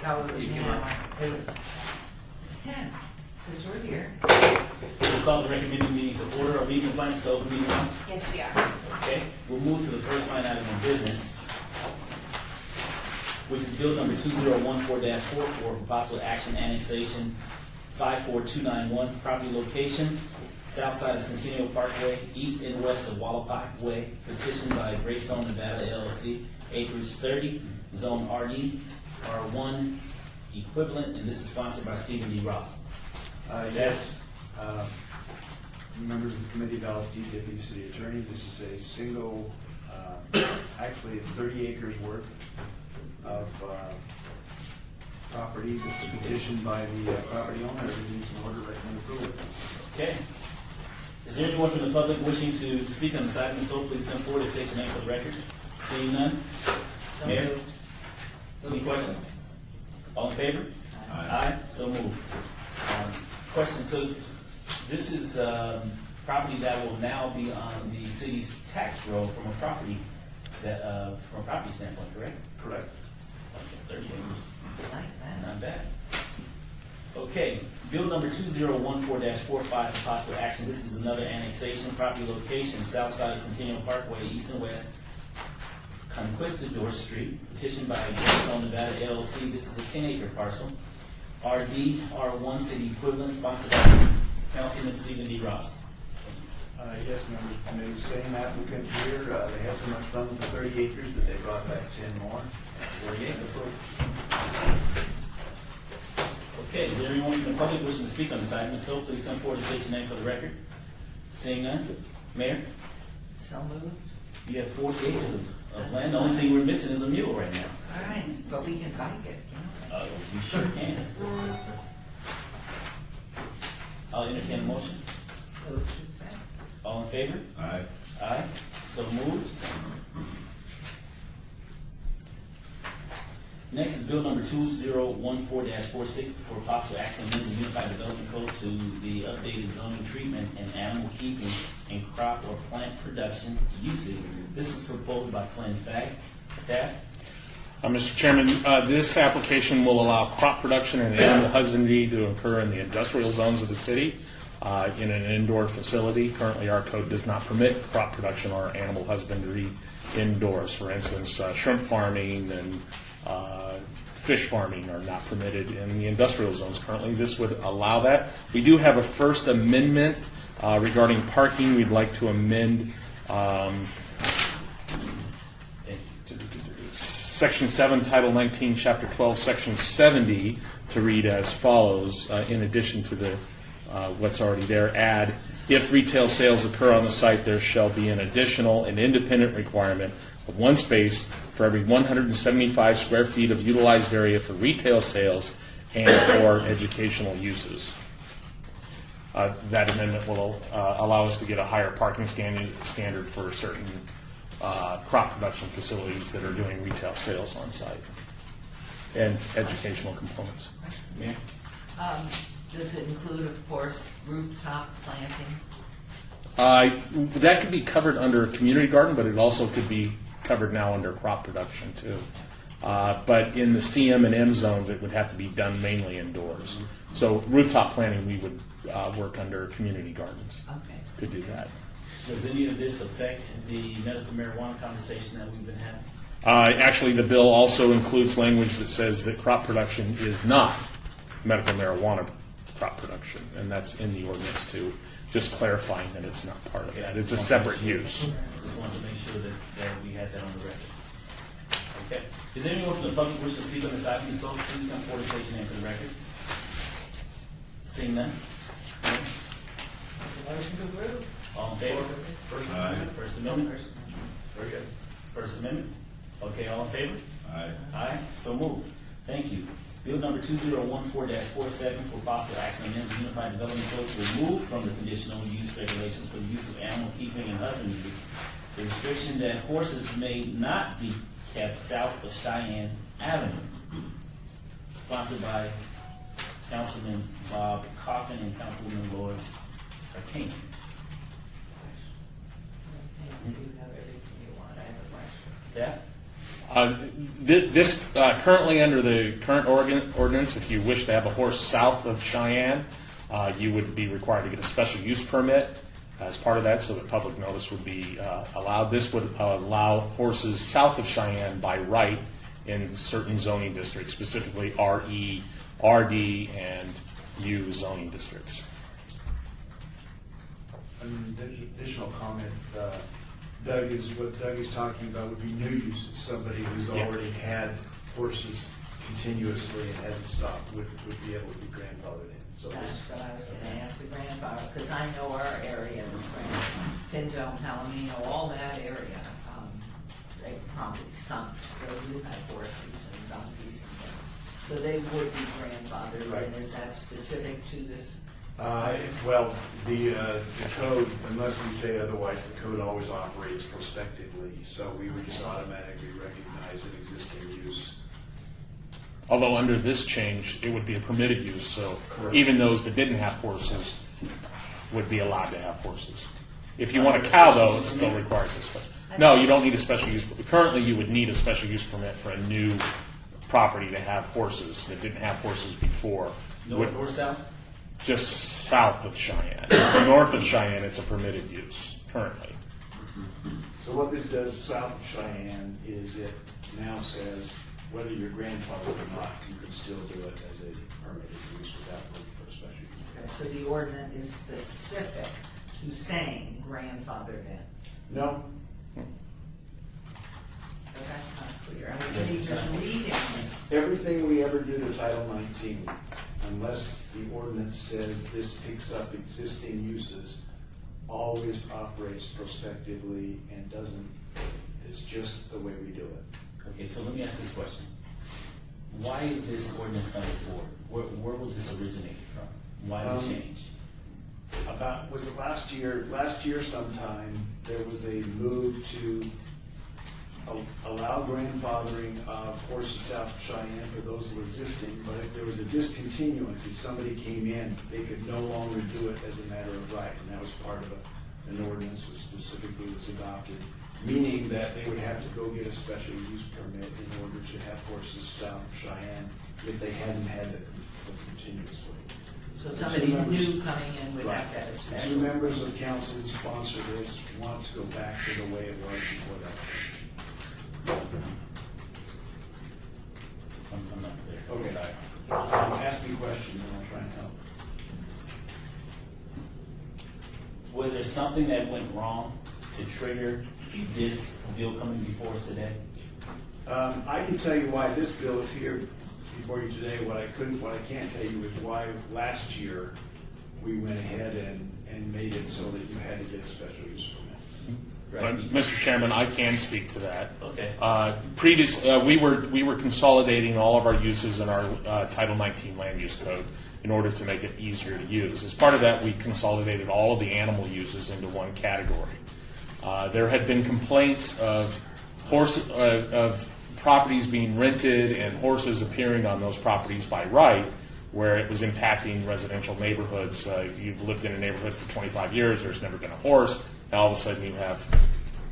No, it was 10. It was, it's 10, since we're here. We'll call the recommended meeting to order. Are we in compliance with the open meeting law? Yes, we are. Okay, we'll move to the first line item of business, which is bill number 2014-44 for possible action annexation 54291, property location, south side of Centennial Parkway, east and west of Wallapai Way, petitioned by Greystone Nevada LLC, acreage 30, zone RD, R1 equivalent, and this is sponsored by Stephen D. Ross. Yes. Members of the Committee of LSD, Deputy City Attorney, this is a single, actually it's 30 acres worth of property that's petitioned by the property owner. Everything's in order, recommend approval. Okay. Is there anyone from the public wishing to speak on this item? So please come forward and state your name for the record. Seeing none. Mayor? Any questions? All in favor? Aye. So moved. Question, so this is property that will now be on the city's tax roll from a property that, from a property standpoint, correct? Correct. Okay, 30 acres. Like that. Not bad. Okay, bill number 2014-45 for possible action. This is another annexation, property location, south side of Centennial Parkway, east and west, Conquistador Street, petitioned by Greystone Nevada LLC. This is a 10-acre parcel. RD, R1 city equivalent, sponsored by Councilman Stephen D. Ross. Yes, members of the committee, same applicant here. They had so much fun with the 30 acres that they brought back 10 more. That's 40 acres. Okay, is there anyone in the public wishing to speak on this item? If so, please come forward and state your name for the record. Seeing none. Mayor, So moved. you have 40 acres of land. The only thing we're missing is a mule right now. All right, but we can bike it, can't we? You sure can. I'll entertain a motion. Move to second. All in favor? Aye. Aye. So moved. Next is bill number 2014-46 for possible action amend the Unified Development Code to the updated zoning treatment and animal keeping and crop or plant production uses. This is proposed by Flynn Fagg. Staff? Mr. Chairman, this application will allow crop production and animal husbandry to occur in the industrial zones of the city in an indoor facility. Currently, our code does not permit crop production or animal husbandry indoors. For instance, shrimp farming and fish farming are not permitted in the industrial zones currently. This would allow that. We do have a first amendment regarding parking. We'd like to amend Section 7, Title 19, Chapter 12, Section 70 to read as follows, in addition to the what's already there, add, if retail sales occur on the site, there shall be an additional and independent requirement of one space for every 175 square feet of utilized area for retail sales and or educational uses. That amendment will allow us to get a higher parking standard for certain crop production facilities that are doing retail sales on site and educational components. Mayor? Does it include, of course, rooftop planting? That could be covered under community garden, but it also could be covered now under crop production too. But in the CM and M zones, it would have to be done mainly indoors. So rooftop planting, we would work under community gardens Okay. to do that. Does any of this affect the medical marijuana conversation that we've been having? Actually, the bill also includes language that says that crop production is not medical marijuana crop production, and that's in the ordinance too, just clarifying that it's not part of that. It's a separate use. Just wanted to make sure that we had that on the record. Okay. Is there anyone from the public wish to speak on this item? So please come forward and state your name for the record. Seeing none. Motion to approve. All in favor? First Amendment. First Amendment. Very good. First Amendment. Okay, all in favor? Aye. Aye. So moved. Thank you. Bill number 2014-47 for possible action amends the Unified Development Code to remove from the conditional use regulations for the use of animal keeping and husbandry the restriction that horses may not be kept south of Cheyenne Avenue. Sponsored by Councilman Bob Coffin and Councilwoman Lois Arcane. You have everything you want. I have a question. Staff? This currently under the current ordinance, if you wish to have a horse south of Cheyenne, you would be required to get a special use permit as part of that, so that public notice would be allowed. This would allow horses south of Cheyenne by right in certain zoning districts, specifically RE, RD, and U zoning districts. An additional comment, Doug, is what Doug is talking about would be new uses. Somebody who's Yeah. already had horses continuously and hasn't stopped would be able to be grandfathered in. So That's this, what I was gonna ask the grandfather, because I know our area, Pinto, Palomino, all that area, they probably, some still do have horses and donkeys and things. So they would be grandfathered, Right. and is that specific to this? well, the code, unless we say otherwise, the code always operates prospectively. So we would just automatically recognize an existing use. Although under this change, it would be a permitted use, so Correct. even those that didn't have horses would be allowed to have horses. If you want a cow, though, it still requires a special. No, you don't need a special use. Currently, you would need a special use permit for a new property to have horses that didn't have horses before. North or south? Just south of Cheyenne. North of Cheyenne, it's a permitted use currently. So what this does south of Cheyenne is it now says whether you're grandfathered or not, you can still do it as a permitted use without looking for a special use. Okay, so the ordinance is specific to saying grandfathered in. No, So that's not clear. I mean, just reading this. everything we ever do to Title 19, unless the ordinance says this picks up existing uses, always operates prospectively and doesn't, it's just the way we do it. Okay, so let me ask this question. Why is this ordinance coming forward? Where was this originated from? Why the change? About, was it last year? Last year sometime, there was a move to allow grandfathering of horses south of Cheyenne for those who were existing, but if there was a discontinuance, if somebody came in, they could no longer do it as a matter of right, and that was part of an ordinance that specifically was adopted, meaning that they would have to go get a special use permit in order to have horses south of Cheyenne if they hadn't had it continuously. So somebody new coming in would have to have a The special. two members of council who sponsor this want to go back to the way it was before that. I'm not clear. Okay. Sorry. Ask me questions and I'll try and help. Was there something that went wrong to trigger this bill coming before us today? I can tell you why this bill is here before you today. What I can't tell you is why last year we went ahead and made it so that you had to get a special use permit. Mr. Chairman, I can speak to that. Okay. We were consolidating all of our uses in our Title 19 land use code in order to make it easier to use. As part of that, we consolidated all of the animal uses into one category. There had been complaints of properties being rented and horses appearing on those properties by right, where it was impacting residential neighborhoods. You've lived in a neighborhood for 25 years, there's never been a horse, and all of a sudden you have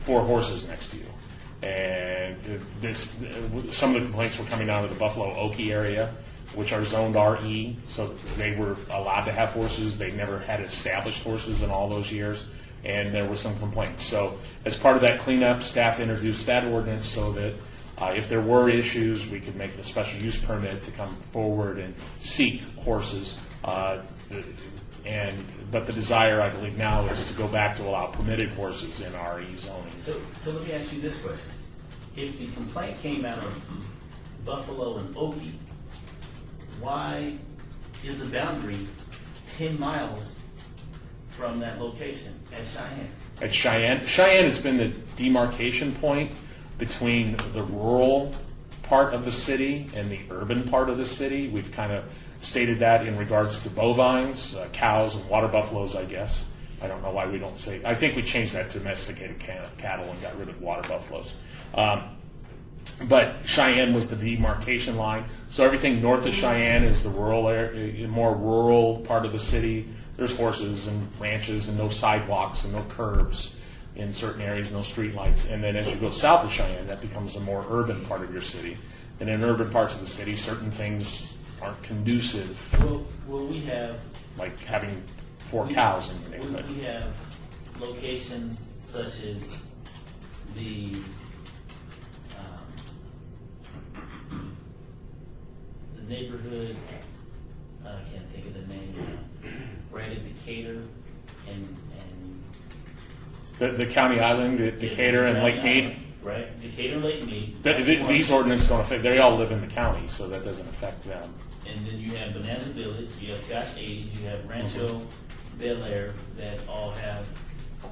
4 horses next to you. And some of the complaints were coming out of the Buffalo Okie area, which are zoned RE, so they were allowed to have horses. They never had established horses in all those years, and there were some complaints. So as part of that cleanup, staff introduced that ordinance so that if there were issues, we could make a special use permit to come forward and seek horses. But the desire, I believe, now is to go back to allow permitted horses in RE zoning. So let me ask you this question. If the complaint came out of Buffalo and Okie, why is the boundary 10 miles from that location at Cheyenne? At Cheyenne has been the demarcation point between the rural part of the city and the urban part of the city. We've kind of stated that in regards to bovines, cows, and water buffaloes, I guess. I don't know why we don't say. I think we changed that to domesticated cattle and got rid of water buffaloes. But Cheyenne was the demarcation line. So everything north of Cheyenne is the rural area, more rural part of the city. There's horses and ranches and no sidewalks and no curbs. in certain areas, no street lights. And then as you go south of Cheyenne, that becomes a more urban part of your city. And in urban parts of the city, certain things aren't conducive, Will we have, like having 4 cows in your will neighborhood. we have locations such as the, the neighborhood, I can't think of the name now, right at Decatur and The county island, Decatur and Lake Mead, right, Decatur, Lake Mead. these ordinances don't affect, they all live in the county, so that doesn't affect them. And then you have Bonanza Village, you have Scotch 80s, you have Rancho Bel Air that all have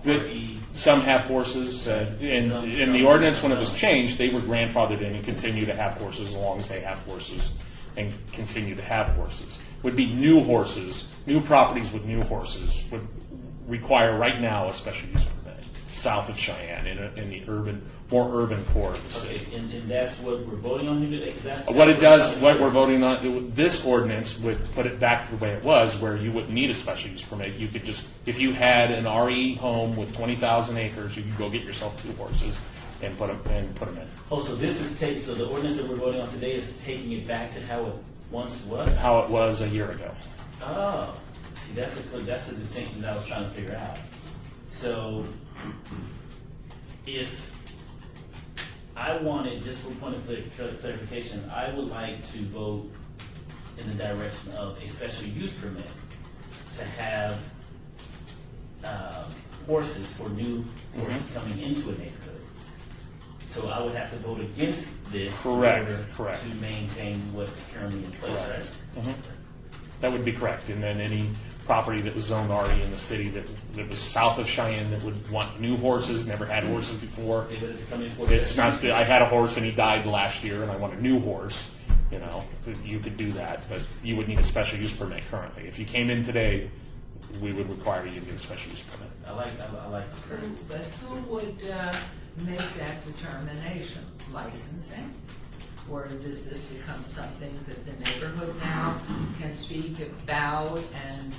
RE. Some have horses, and in the ordinance, when it was changed, they were grandfathered in and continue to have horses as long as they have horses and continue to have horses. Would be new horses, new properties with new horses would require right now a special use permit south of Cheyenne in the more urban core of the city. Okay, and that's what we're voting on here today? 'Cause that's What it does, what we're voting on, this ordinance would put it back to the way it was, where you wouldn't need a special use permit. You could just, if you had an RE home with 20,000 acres, you could go get yourself 2 horses and put them in. Oh, so this is so the ordinance that we're voting on today is taking it back to how it once was? How it was a year ago. Oh, see, that's a distinction that I was trying to figure out. So, if I wanted, just for point of clarification, I would like to vote in the direction of a special use permit to have horses for new horses coming into a neighborhood. So I would have to vote against this Correct, in order correct. to maintain what's currently in place, Correct. right? That would be correct. And then any property that was zoned RE in the city that was south of Cheyenne that would want new horses, never had horses before. They would have to come in for It's not, I had a horse and he died last year and I want a new horse, you could do that, but you would need a special use permit currently. If you came in today, we would require you to get a special use permit. I like the But who would make that determination? Licensing? Or does this become something that the neighborhood now can speak about? And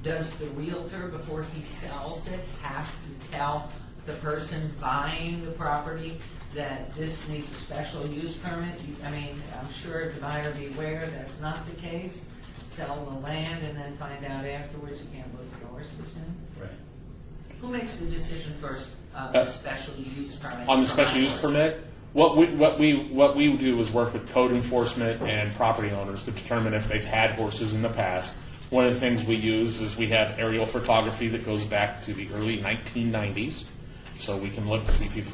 does the realtor, before he sells it, have to tell the person buying the property that this needs a special use permit? I'm sure the buyer beware that's not the case. Sell the land and then find out afterwards you can't move your horses in? right. Who makes the decision first on the special use permit? On the for special my use horse? permit, what we do is work with code enforcement and property owners to determine if they've had horses in the past. One of the things we use is we have aerial photography that goes back to the early 1990s. So we can look to see if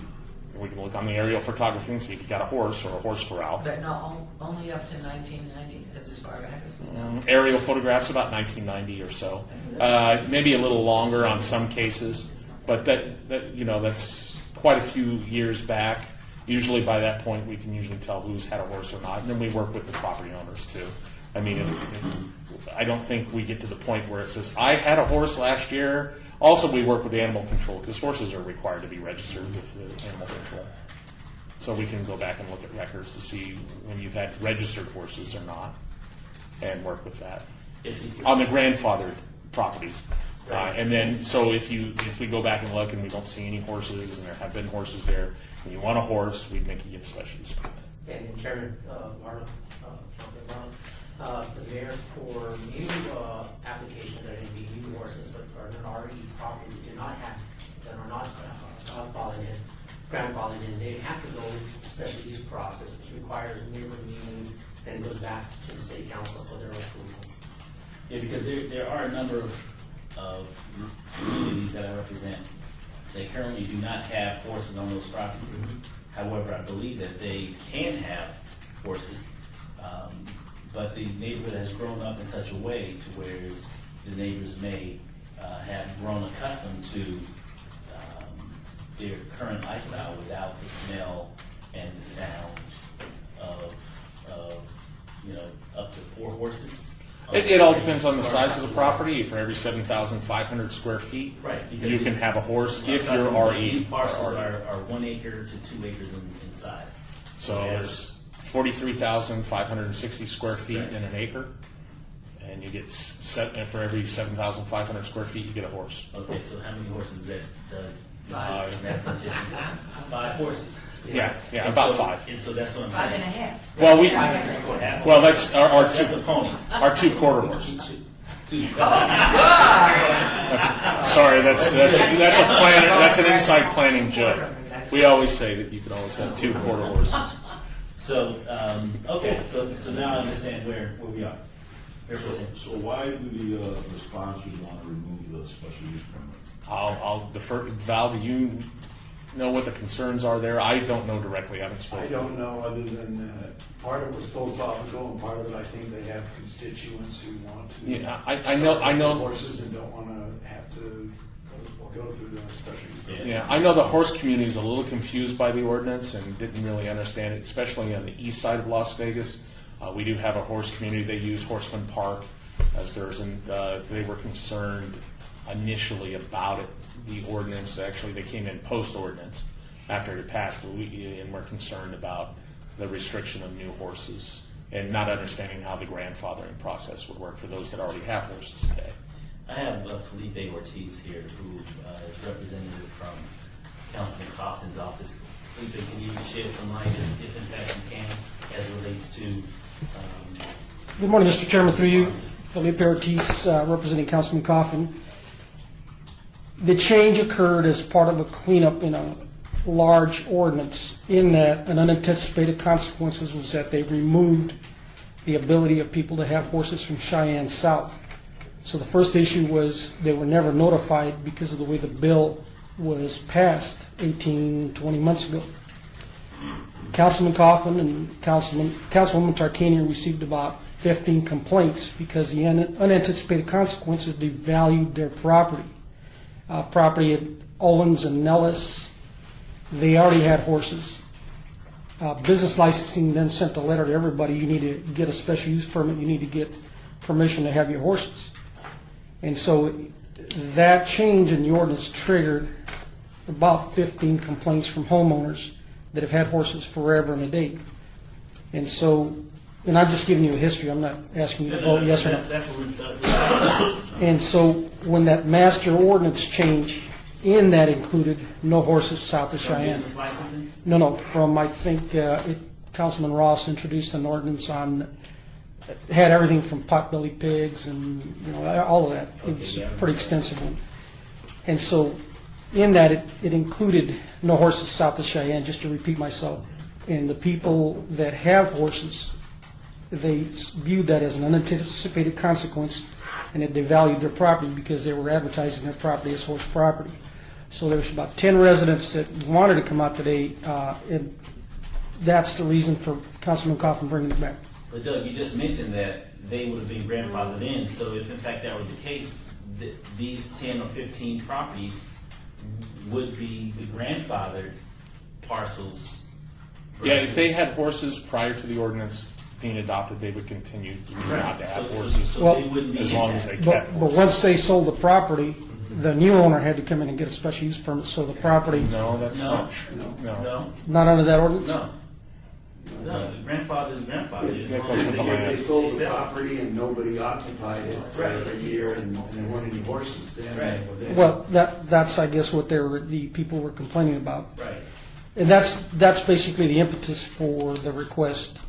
we can look on the aerial photography and see if you got a horse or a horse corral. But no, only up to 1990, that's as far back as we know. Aerial photographs about 1990 or so, maybe a little longer on some cases, but that's quite a few years back. Usually by that point we can usually tell who's had a horse or not, and then we work with the property owners too. I don't think we get to the point where it says I had a horse last year. Also, we work with animal control because horses are required to be registered with the animal control. So we can go back and look at records to see when you've had registered horses or not, and work with that on the grandfathered properties. And then, so if we go back and look and we don't see any horses and there have been horses there, and you want a horse, we'd make you get a special use permit. And Chairman Marlon, Councilman Marlon, the mayor, for new applications that are going to be new horses that are already properties that are not grandfathered in, they have to go special use process, which requires neighborhood meetings, then it goes back to the city council for their approval. Yeah, because there are a number of communities that I represent that currently do not have horses on those properties. However, I believe that they can have horses, but the neighborhood has grown up in such a way to where the neighbors may have grown accustomed to their current lifestyle without the smell and the sound of up to 4 horses. It all depends on the size of the property. For every 7,500 square feet, Right. you can have a horse if I'm you're talking RE. These parcels are 1 acre to 2 acres in size. So there's 43,560 square feet Right. in an acre, and you get and for every 7,500 square feet, you get a horse. Okay, so how many horses that Mathematician. 5 horses. Yeah, And about so- 5. And so that's what I'm 5 saying. and a half. Well, we, Half well, that's our That's a two, pony. our 2 quarter horses. Two. Sorry, that's a planner, that's an inside planning joke. We always say that you can always have 2 quarter horses. So, okay, so now I understand where we are. So why do the sponsors want to remove the special use permit? I'll defer, Val, do you know what the concerns are there? I don't know directly, I haven't I spoken. don't know, other than part of it was philosophical, and part of it, I think they have constituents who want to. Yeah, I know. Horses and don't want to have to go through the special use permit. Yeah, I know the horse community is a little confused by the ordinance and didn't really understand it, especially on the east side of Las Vegas. We do have a horse community. They use Horseman Park as theirs, and they were concerned initially about it, the ordinance. Actually, they came in post-ordinance after it passed, and were concerned about the restriction of new horses and not understanding how the grandfathering process would work for those that already have horses today. I have Felipe Ortiz here, who is representative from Councilman Coffin's office. Felipe, can you shed some light, if in fact you can, as it relates to Good morning, Mr. Chairman, through you. sponsors? Felipe Ortiz, representing Councilman Coffin. The change occurred as part of a cleanup in a large ordinance, in that an unanticipated consequences was that they removed the ability of people to have horses from Cheyenne south. So the first issue was they were never notified because of the way the bill was passed 18, 20 months ago. Councilman Coffin and Councilwoman Tarkanian received about 15 complaints because the unanticipated consequences devalued their property. Property at Owens and Nellis, they already had horses. Business licensing then sent a letter to everybody, you need to get a special use permit, you need to get permission to have your horses. And so that change in the ordinance triggered about 15 complaints from homeowners that have had horses forever and a day. And so, and I'm just giving you a history, I'm not asking you to vote yes or no. That's what we're And so when that master ordinance change in that included no horses south of Cheyenne. business licensing. No, from, I think, Councilman Ross introduced an ordinance on, had everything from potbelly pigs and, all of that. It was Okay, yeah. a pretty extensive one. And so in that, it included no horses south of Cheyenne, just to repeat myself. And the people that have horses, they viewed that as an unanticipated consequence, and it devalued their property because they were advertising their property as horse property. So there's about 10 residents that wanted to come out today, and that's the reason for Councilman Coffin bringing it back. But Doug, you just mentioned that they would have been grandfathered in, so if in fact that were the case, these 10 or 15 properties would be the grandfathered parcels. Yeah, if they had horses prior to the ordinance being adopted, they would continue not to have horses So Well, they wouldn't be as long as they But, kept but horses. once they sold the property, the new owner had to come in and get a special use permit, so the property, No, that's No. not true. No. No, not under that ordinance? no. No, the grandfather is grandfather. As That long goes as with they the get land. They sold they the sell it. property and nobody occupied it for Right. a year, and there weren't any horses then. Right. Well, that's, I guess, what the people were complaining about. Right. And that's basically the impetus for the request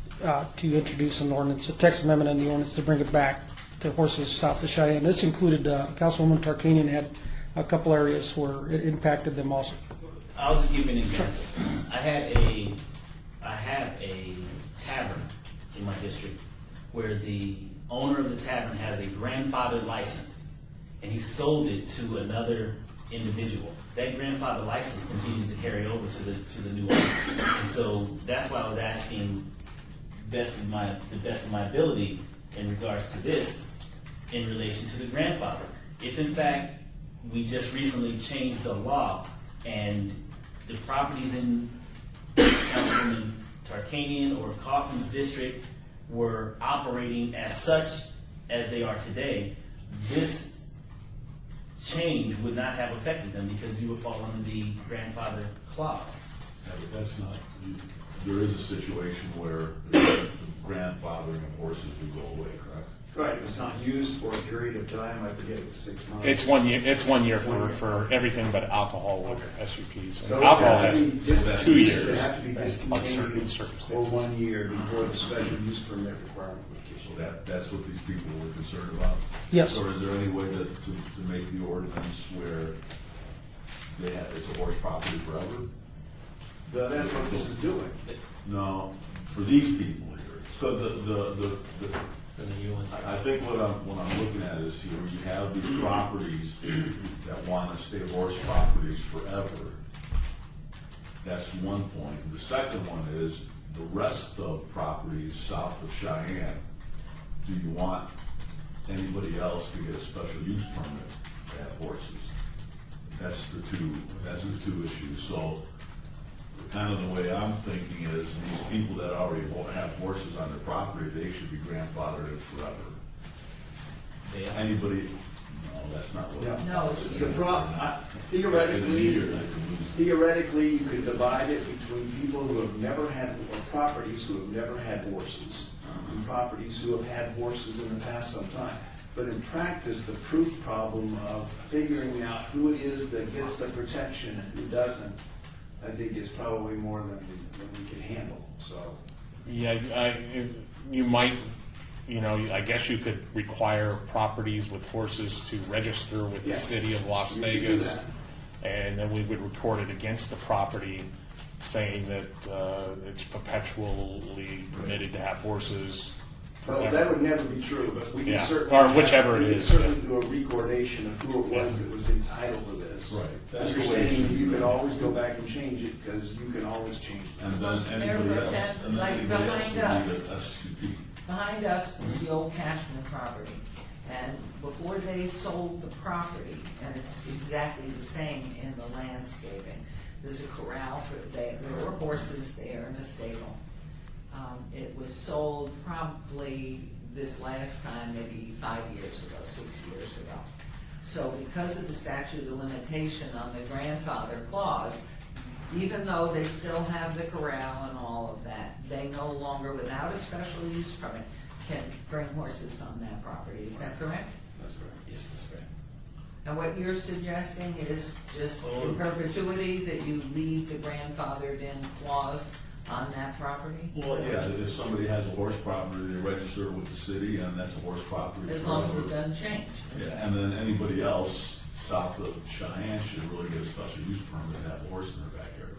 to introduce an ordinance, a text amendment in the ordinance to bring it back to horses south of Cheyenne. This included, Councilwoman Tarkanian had a couple areas where it impacted them also. I'll just give you an example. I have a tavern in my district where the owner of the tavern has a grandfather license, and he sold it to another individual. That grandfather license continues to carry over to the new owner, and so that's why I was asking the best of my ability in regards to this in relation to the grandfather. If in fact we just recently changed the law and the properties in Councilwoman Tarkanian or Coffin's district were operating as such as they are today, this change would not have affected them because you would fall under the grandfather clause. Yeah, but that's not, there is a situation where the grandfathering of horses would go away, correct? Right, if it's not used for a period of time, I forget, it's 6 months. It's 1 year. It's 1 year for everything but alcohol with SUPs. So And it alcohol have to has be discontinued- 2 It years have to be on certain discontinued for circumstances. 1 year before the special use permit requirement would kick So in. that's what these people were concerned about? Yes. Or is there any way to make the ordinance where they have, it's a horse property forever? But that's what this is doing. No, for these people here. So For the new one. I think what I'm looking at is here, you have these properties that want to stay horse properties forever. That's one point. The second one is the rest of properties south of Cheyenne. Do you want anybody else to get a special use permit to have horses? That's the two issues. So kind of the way I'm thinking is these people that already have horses on their property, they should be grandfathered in forever. Anybody, no, that's not what. Yeah. No, The theoretically, you could divide it between people who have never had, or properties who have never had horses, and properties who have had horses in the past some time. But in practice, the proof problem of figuring out who it is that gets the protection and who doesn't, I think is probably more than we can handle, so. Yeah, you might, I guess you could require properties with horses to register with the Yeah. city of Las You could do Vegas. that. And then we would record it against the property, saying that it's perpetually permitted to have horses Well, forever. that would never be true, but we can Yeah, certainly. or whichever it we can is, certainly yeah. do a recordation of who it was that was entitled to this. Right. That's the way it Understanding should that you be. can always go back and change it, because you can always change it. And then anybody Mayor, else, that, and then like, anybody else behind would be the SUP. Behind us was the old Cashman property, and before they sold the property, and it's exactly the same in the landscaping, there's a corral there were horses there in a stable. It was sold probably this last time, maybe 5 years ago, 6 years ago. So because of the statute of limitation on the grandfather clause, even though they still have the corral and all of that, they no longer, without a special use permit, can bring horses on that property. Is that correct? That's correct. Yes, that's correct. And what you're suggesting is just in perpetuity that you leave the grandfathered in clause on that property? Well, yeah, that if somebody has a horse property, they register it with the city, and that's a horse property. As long as it forever. doesn't change. Yeah, and then anybody else south of Cheyenne should really get a special use permit to have a horse in their backyard.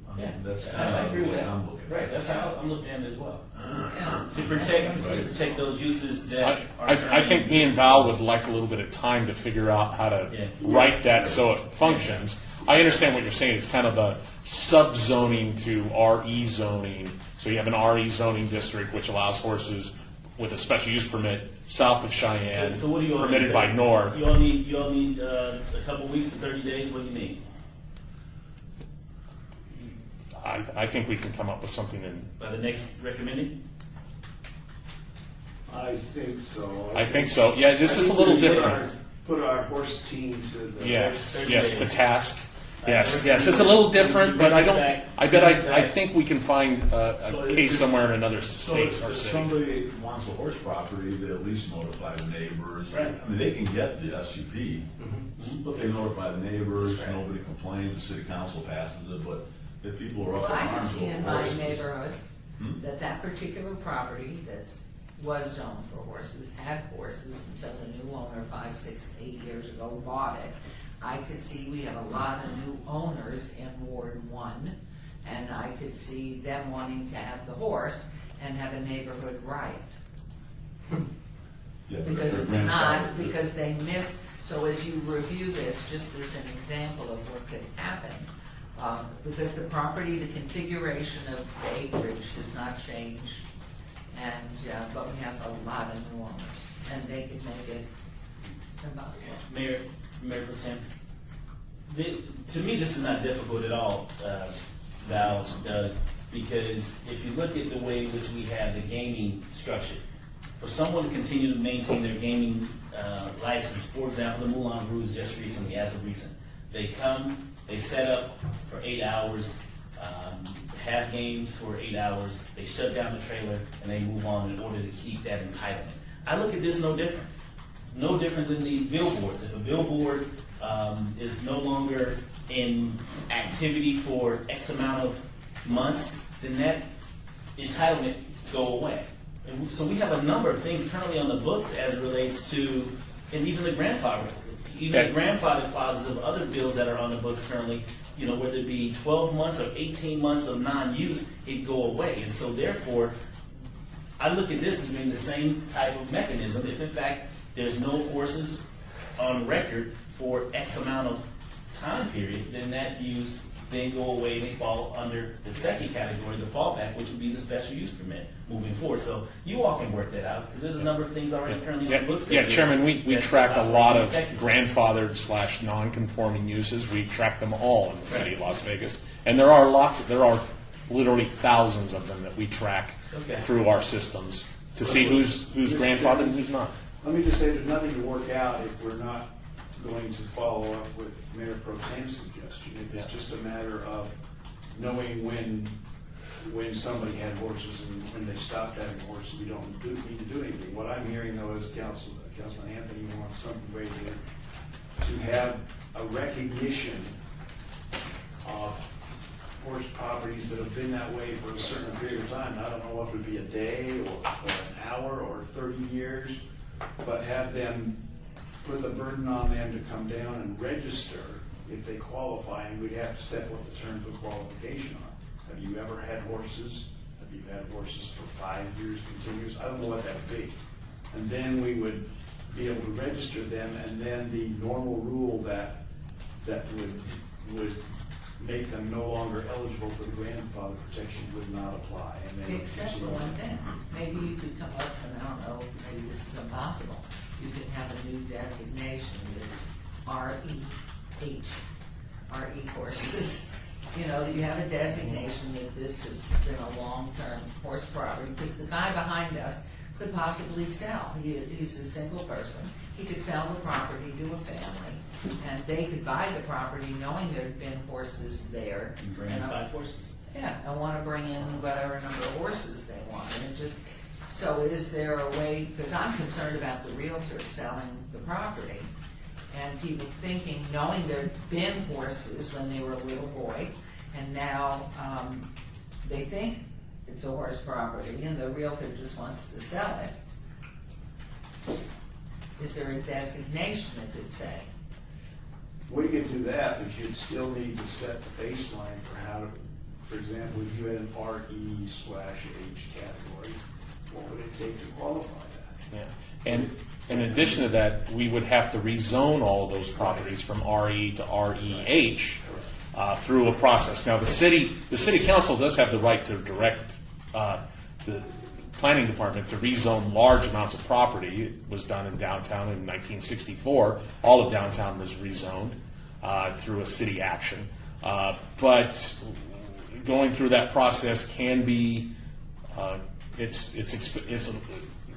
I mean, Yeah, that's I kind of agree the with way that. I'm looking at Right, it. that's how I'm looking at it as well. Yeah. To protect those uses that are. I think me and Val would like a little bit of time to figure out how to Yeah. write that so it functions. I understand what you're saying. It's kind of a sub-zoning to RE zoning. So you have an RE zoning district which allows horses with a special use permit south of Cheyenne, So what do you all permitted need? by north. You all need a couple weeks to 30 days. What do you need? I think we can come up with something in. By the next recommending? I think so. I think so. Yeah, this I is a think little we put different. Put our horse team to the. Yes, 30 yes, days. to task. Yes, yes, it's a little different, but I don't. I think we can find So a if case it- somewhere in another So state if or city. somebody wants a horse property, they at least notify the neighbors. Right. I mean, they can get the SUP, but they notify the neighbors, Right. nobody complains, the city council passes it, but if people are Well, up in I can arms see in over my horses. neighborhood that particular property was zoned for horses, had horses until the new owner 5, 6, 8 years ago bought it. I could see we have a lot of new owners in Ward 1, and I could see them wanting to have the horse and have a neighborhood riot. Yeah, but Because they're it's not, grandfathered. because they missed, so as you review this, just as an example of what could happen, because the property, the configuration of the acreage has not changed, and, but we have a lot of new owners, and they could make it impossible. Mayor Pro Tem, to me, this is not difficult at all, Val, Doug, because if you look at the way in which we have the gaming structured, for someone to continue to maintain their gaming license, for example, the Moulin Rouge just recently, as of recent, they come, they set up for 8 hours, have games for 8 hours, they shut down the trailer, and they move on in order to keep that entitlement. I look at this no different. No different than the billboards. If a billboard is no longer in activity for X amount of months, then that entitlement go away. And so we have a number of things currently on the books as it relates to, and even the grandfather clauses of other bills that are on the books currently, whether it be 12 months or 18 months of non-use, it go away. And so therefore, I look at this as being the same type of mechanism. If in fact there's no horses on record for X amount of time period, then that use then go away and they fall under the second category, the fallback, which would be the special use permit moving forward. So you all can work that out because there's a number of things already currently on the books. Yeah, Chairman, we that track a operate lot of effectively. grandfathered / non-conforming uses. We track them all in the city of Las Vegas, and there are literally thousands of them that we track Okay. through our systems to see who's grandfathered and who's not. Let me just say, there's nothing to work out if we're not going to follow up with Mayor Pro Tem's suggestion. If it's just a matter of knowing when somebody had horses and when they stopped having horses, we don't need to do anything. What I'm hearing though is Councilman Anthony wants some way to have a recognition of horse properties that have been that way for a certain period of time. I don't know if it would be a day or an hour or 30 years, but have them put the burden on them to come down and register if they qualify, and we'd have to set what the terms of qualification are. Have you ever had horses? Have you had horses for 5 years continuous? I don't know what that would be. And then we would be able to register them, and then the normal rule that would make them no longer eligible for the grandfather protection would not apply. And they would Except for continue one on. thing, maybe you could come up, and I don't know, maybe this is impossible, you could have a new designation that's REH, RE horses. That you have a designation that this has been a long-term horse property, because the guy behind us could possibly sell. He's a single person. He could sell the property to a family, and they could buy the property knowing there'd been horses there. And bring in 5 horses. Yeah, I want to bring in whatever number of horses they want, and so is there a way, because I'm concerned about the realtor selling the property, and people thinking, knowing there'd been horses when they were a little boy, and now they think it's a horse property, and the realtor just wants to sell it. Is there a designation that could say? We could do that, but you'd still need to set the baseline for how to, for example, if you had an RE/H category, what would it take to qualify that? Yeah. And in addition to that, we would have to rezone all of those properties from RE to REH through a process. Now, the city council does have the right to direct the planning department to rezone large amounts of property. It was done in downtown in 1964. All of downtown was rezoned through a city action. But going through that process can be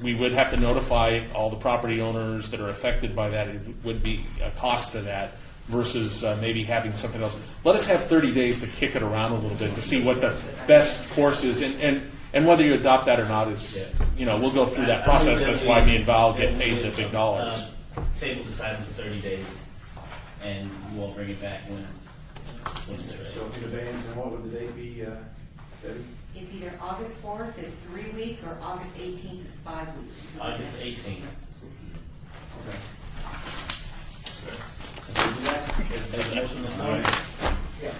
we would have to notify all the property owners that are affected by that. It would be a cost to that versus maybe having something else. Let us have 30 days to kick it around a little bit to see what the best course is, and whether you adopt that or not is, we'll go through that process. That's why me and Val get paid the big dollars. Table this item for 30 days, and you won't bring it back when it's ready. So in advance, and what would the date be, Debbie? It's either August 4th is 3 weeks or August 18th is 5 weeks. August 18th. Okay. There's a motion on the floor. Yes.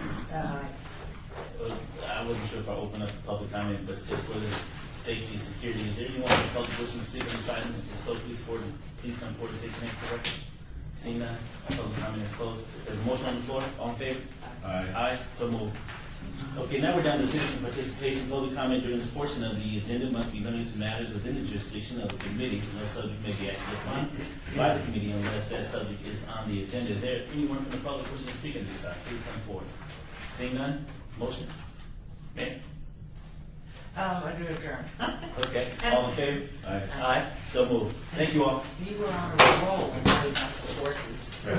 I wasn't sure if I opened up the public comment, but just for the safety and security, is there anyone in the public wishing to speak on this item? If so, please come forward and state your name for the record. Seeing none, public comment is closed. There's a motion on the floor. All in favor? Aye. Aye. So moved. Okay, now we're down to citizen participation. Public comment during this portion of the agenda must be limited to matters within the jurisdiction of the committee, unless subject may be acted upon by the committee, unless that subject is on the agenda. Is there anyone from the public wishing to speak on this side? Please come forward. Seeing none, motion. Mayor? I do adjourn. Okay, all in favor? Aye. Aye, so moved. Thank you all. You were on a roll when you went up to the horses. Well,